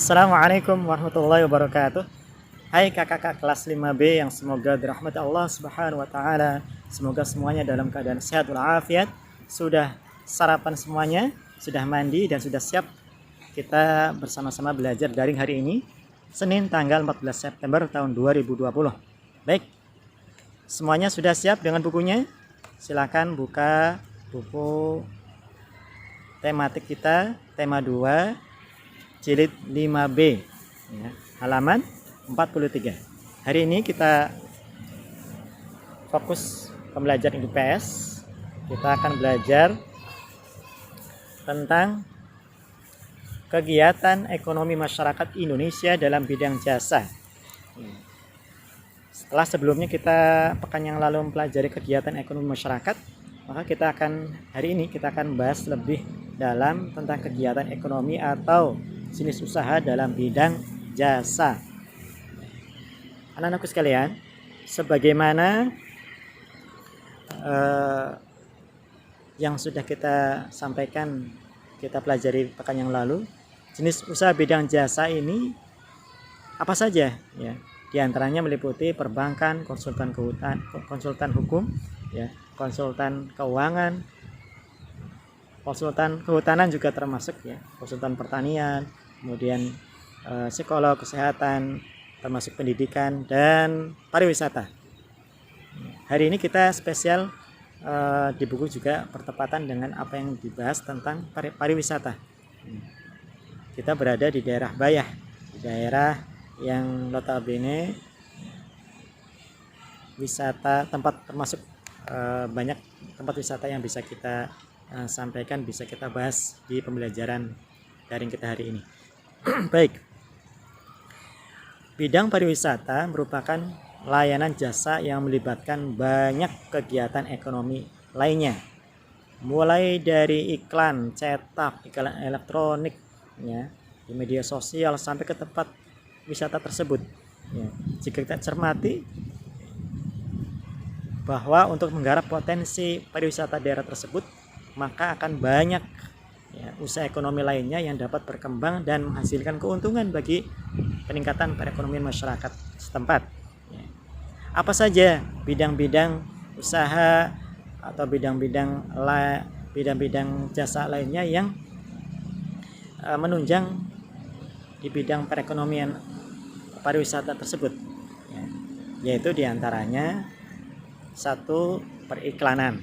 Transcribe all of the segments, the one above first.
Assalamualaikum warahmatullahi wabarakatuh. Hai kakak-kakak kelas 5B yang semoga dirahmati Allah Subhanahu wa taala. Semoga semuanya dalam keadaan sehat walafiat. Sudah sarapan semuanya, sudah mandi dan sudah siap kita bersama-sama belajar daring hari ini, Senin tanggal 14 September tahun 2020. Baik. Semuanya sudah siap dengan bukunya? Silakan buka buku tematik kita, tema 2 jilid 5B ya, halaman 43. Hari ini kita fokus pembelajaran IPS. Kita akan belajar tentang kegiatan ekonomi masyarakat Indonesia dalam bidang jasa. Setelah sebelumnya kita pekan yang lalu mempelajari kegiatan ekonomi masyarakat, maka hari ini kita akan bahas lebih dalam tentang kegiatan ekonomi atau jenis usaha dalam bidang jasa. Anak-anakku sekalian, sebagaimana yang sudah kita sampaikan, kita pelajari pekan yang lalu, jenis usaha bidang jasa ini apa saja ya? Di antaranya meliputi perbankan, konsultan hukum, ya, konsultan keuangan, konsultan kehutanan juga termasuk ya, konsultan pertanian, kemudian psikolog kesehatan, termasuk pendidikan dan pariwisata. Hari ini kita spesial di buku juga bertepatan dengan apa yang dibahas tentang pariwisata. Kita berada di daerah Bayah, di daerah yang notabene wisata tempat termasuk banyak tempat wisata yang bisa kita sampaikan, bisa kita bahas di pembelajaran daring kita hari ini. Baik, bidang pariwisata merupakan layanan jasa yang melibatkan banyak kegiatan ekonomi lainnya, mulai dari iklan cetak, iklan elektronik ya, di media sosial sampai ke tempat wisata tersebut ya. Jika kita cermati bahwa untuk menggarap potensi pariwisata daerah tersebut, maka akan banyak ya, usaha ekonomi lainnya yang dapat berkembang dan menghasilkan keuntungan bagi peningkatan perekonomian masyarakat setempat ya. Apa saja bidang-bidang usaha atau bidang-bidang jasa lainnya yang menunjang di bidang perekonomian pariwisata tersebut ya, yaitu diantaranya satu, periklanan.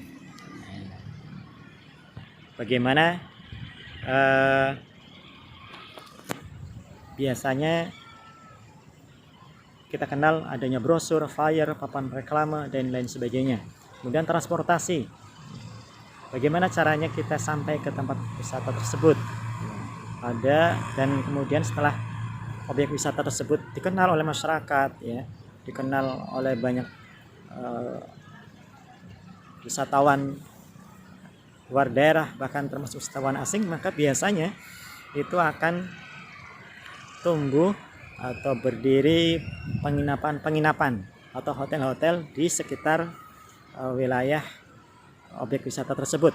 Bagaimana biasanya kita kenal adanya brosur, flyer, papan reklame dan lain sebagainya. Kemudian transportasi, bagaimana caranya kita sampai ke tempat wisata tersebut ada, dan kemudian setelah objek wisata tersebut dikenal oleh masyarakat ya, dikenal oleh banyak wisatawan luar daerah, bahkan termasuk wisatawan asing, maka biasanya itu akan tumbuh atau berdiri penginapan atau hotel-hotel di sekitar wilayah objek wisata tersebut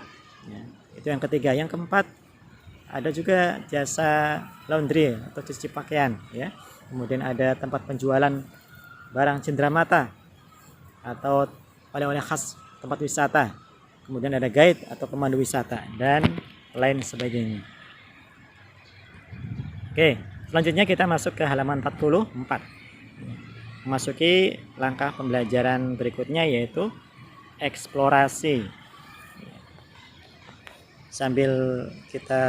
ya. Itu yang ketiga. Yang keempat, ada juga jasa laundry atau cuci pakaian ya. Kemudian ada tempat penjualan barang cenderamata atau oleh-oleh khas tempat wisata. Kemudian ada guide atau pemandu wisata dan lain sebagainya. Oke, selanjutnya kita masuk ke halaman 44. Memasuki langkah pembelajaran berikutnya, yaitu eksplorasi. Sambil kita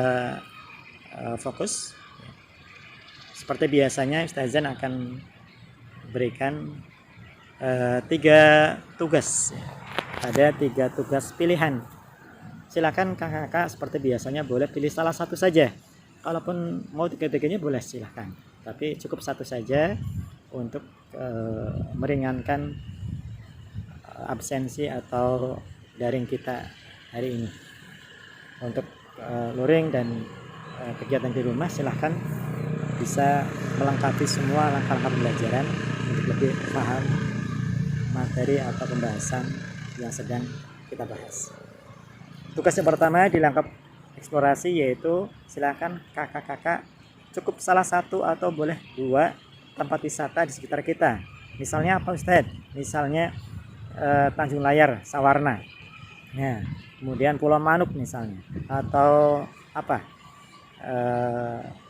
fokus, seperti biasanya Ustazan akan berikan 3 tugas. Ada 3 tugas pilihan. Silakan kakak-kakak seperti biasanya boleh pilih salah satu saja. Kalaupun mau 3-3-nya boleh silakan, tapi cukup satu saja untuk meringankan absensi atau daring kita hari ini. Untuk luring dan kegiatan di rumah, silahkan bisa melengkapi semua langkah-langkah pembelajaran untuk lebih paham materi atau pembahasan yang sedang kita bahas. Tugas yang pertama di langkah eksplorasi yaitu silakan kakak-kakak cukup salah satu atau boleh dua tempat wisata di sekitar kita. Misalnya apa Ustadz? Misalnya Tanjung Layar Sawarna, nah, kemudian Pulau Manuk misalnya, atau apa,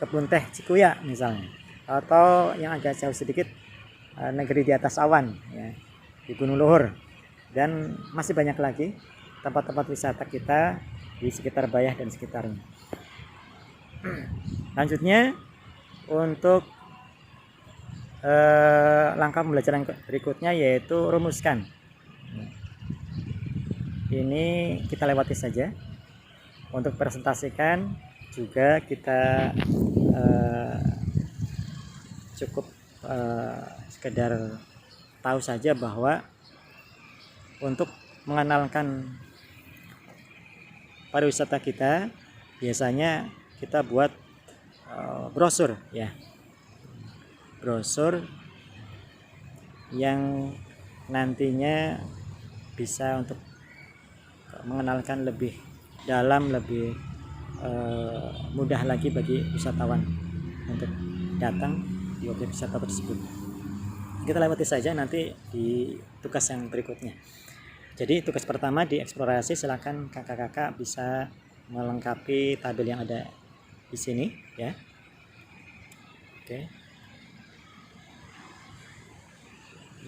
Kebun Teh Cikuya misalnya, atau yang agak jauh sedikit, Negeri di Atas Awan ya, di Gunung Luhur, dan masih banyak lagi tempat-tempat wisata kita di sekitar Bayah dan sekitarnya. Lanjutnya untuk langkah pembelajaran berikutnya yaitu rumuskan. Ini kita lewati saja. Untuk presentasikan juga kita cukup sekedar tahu saja bahwa untuk mengenalkan pariwisata kita biasanya kita buat brosur ya, brosur yang nantinya bisa untuk mengenalkan lebih dalam, lebih mudah lagi bagi wisatawan untuk datang di objek wisata tersebut. Kita lewati saja nanti di tugas yang berikutnya. Jadi tugas pertama di eksplorasi, silakan kakak-kakak bisa melengkapi tabel yang ada di sini ya. Oke.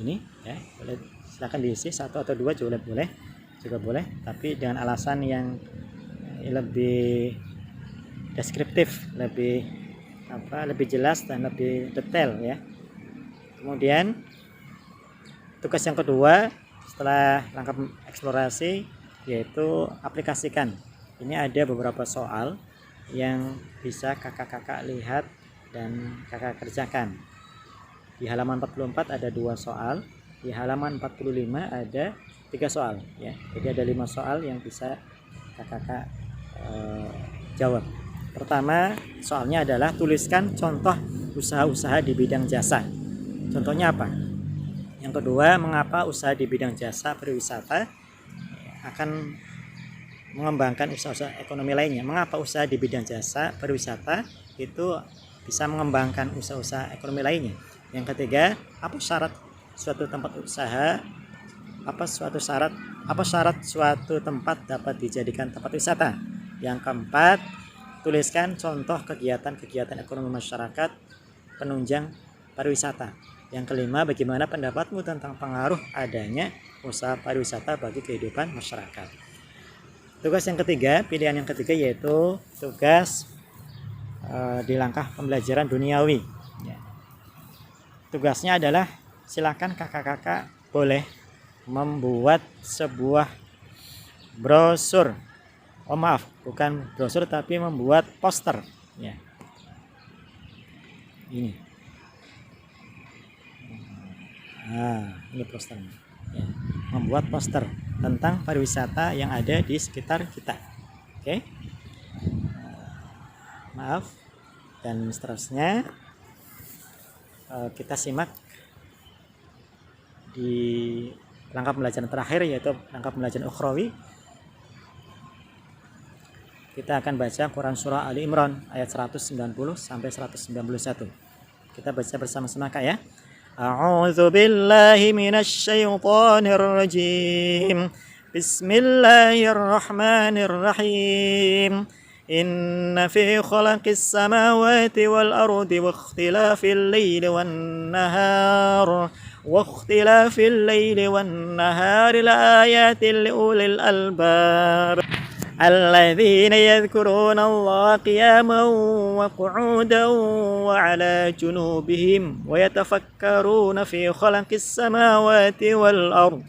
Ini ya, boleh silakan diisi 1 atau 2 juga boleh, tapi dengan alasan yang lebih deskriptif, lebih jelas dan lebih detail ya. Kemudian tugas yang kedua setelah langkah eksplorasi yaitu aplikasikan. Ini ada beberapa soal yang bisa kakak-kakak lihat dan kakak kerjakan. Di halaman 44 ada 2 soal, di halaman 45 ada 3 soal ya. Jadi ada 5 soal yang bisa kakak-kakak jawab. Pertama, soalnya adalah tuliskan contoh usaha-usaha di bidang jasa. Contohnya apa? Yang kedua, mengapa usaha di bidang jasa pariwisata akan mengembangkan usaha-usaha ekonomi lainnya? Mengapa usaha di bidang jasa pariwisata itu bisa mengembangkan usaha-usaha ekonomi lainnya? Yang ketiga, apa syarat suatu tempat usaha? Apa syarat suatu tempat dapat dijadikan tempat wisata? Yang keempat, tuliskan contoh kegiatan-kegiatan ekonomi masyarakat penunjang pariwisata. Yang kelima, bagaimana pendapatmu tentang pengaruh adanya usaha pariwisata bagi kehidupan masyarakat? Tugas yang ketiga, pilihan yang ketiga yaitu tugas di langkah pembelajaran duniawi. Tugasnya adalah silakan kakak-kakak boleh membuat sebuah brosur. Oh maaf, bukan brosur tapi membuat poster ya. Ini. Ini posternya. Ya. Membuat poster tentang pariwisata yang ada di sekitar kita. Oke. Maaf. Dan seterusnya kita simak di langkah pembelajaran terakhir yaitu langkah pembelajaran ukhrawi. Kita akan baca Quran surah Ali Imran ayat 190 sampai 191. Kita baca bersama-sama Kak ya. A'udzu billahi minasy syaithanir rajim. Bismillahirrahmanirrahim. Inna fi khalaqis samawati wal ardi wa ikhtilafil laili wan nahar واختلاف الليل والنهار لآيات لأولي الألباب الذين يذكرون الله قياما وقعودا وعلى جنوبهم ويتفكرون في خلق السماوات والأرض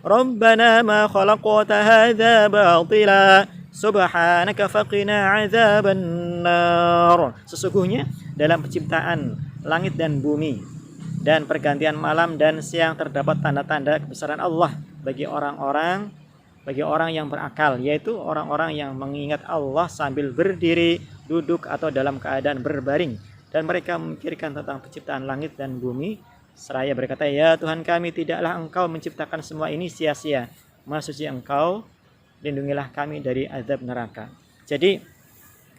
ربنا ما خلقت هذا باطلا سبحانك فقنا عذاب النار. Sesungguhnya dalam penciptaan langit dan bumi dan pergantian malam dan siang terdapat tanda-tanda kebesaran Allah bagi orang yang berakal, yaitu orang-orang yang mengingat Allah sambil berdiri, duduk atau dalam keadaan berbaring, dan mereka memikirkan tentang penciptaan langit dan bumi seraya berkata, ya Tuhan kami, tidaklah Engkau menciptakan semua ini sia-sia. Maha suci Engkau, lindungilah kami dari azab neraka. Jadi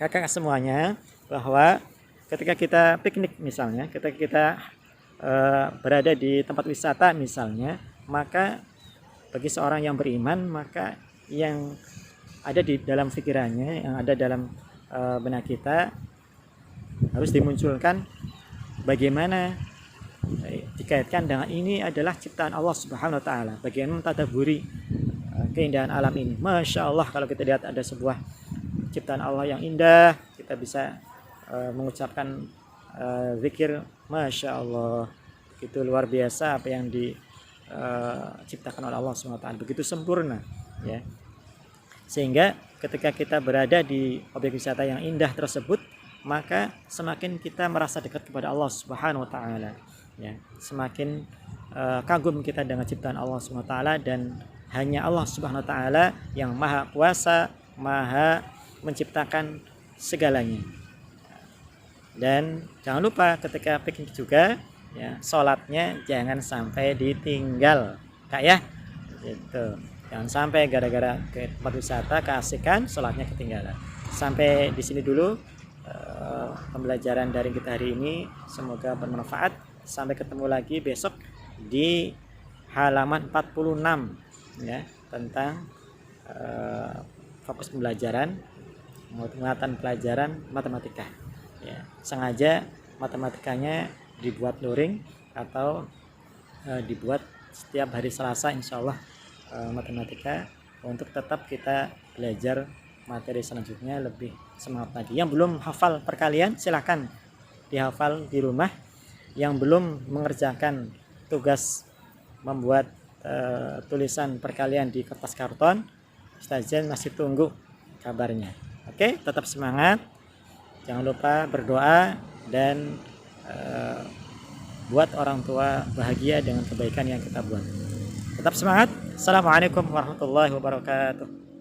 kakak semuanya, bahwa ketika kita piknik misalnya, ketika kita berada di tempat wisata misalnya, maka bagi seorang yang beriman, maka yang ada di dalam pikirannya, yang ada dalam benak kita harus dimunculkan bagaimana dikaitkan dengan ini adalah ciptaan Allah Subhanahu wa taala. Bagaimana mentadaburi keindahan alam ini. Masya Allah, kalau kita lihat ada sebuah ciptaan Allah yang indah, kita bisa mengucapkan zikir Masya Allah, itu luar biasa apa yang diciptakan oleh Allah Subhanahu wa taala, begitu sempurna ya. Sehingga ketika kita berada di objek wisata yang indah tersebut, maka semakin kita merasa dekat kepada Allah Subhanahu wa taala ya. Semakin kagum kita dengan ciptaan Allah Subhanahu wa taala, dan hanya Allah Subhanahu wa taala yang maha kuasa, maha menciptakan segalanya. Dan jangan lupa ketika piknik juga ya, sholatnya jangan sampai ditinggal Kak ya gitu. Jangan sampai gara-gara ke tempat wisata keasikan sholatnya ketinggalan. Sampai di sini dulu pembelajaran daring kita hari ini, semoga bermanfaat. Sampai ketemu lagi besok di halaman 46 ya, tentang fokus pembelajaran penguatan pelajaran matematika ya. Sengaja matematikanya dibuat luring atau dibuat setiap hari Selasa, insya Allah matematika, untuk tetap kita belajar materi selanjutnya lebih semangat lagi. Yang belum hafal perkalian silahkan dihafal di rumah. Yang belum mengerjakan tugas membuat tulisan perkalian di kertas karton, Ustazah masih tunggu kabarnya. Oke, tetap semangat, jangan lupa berdoa, dan buat orang tua bahagia dengan kebaikan yang kita buat. Tetap semangat. Assalamualaikum warahmatullahi wabarakatuh.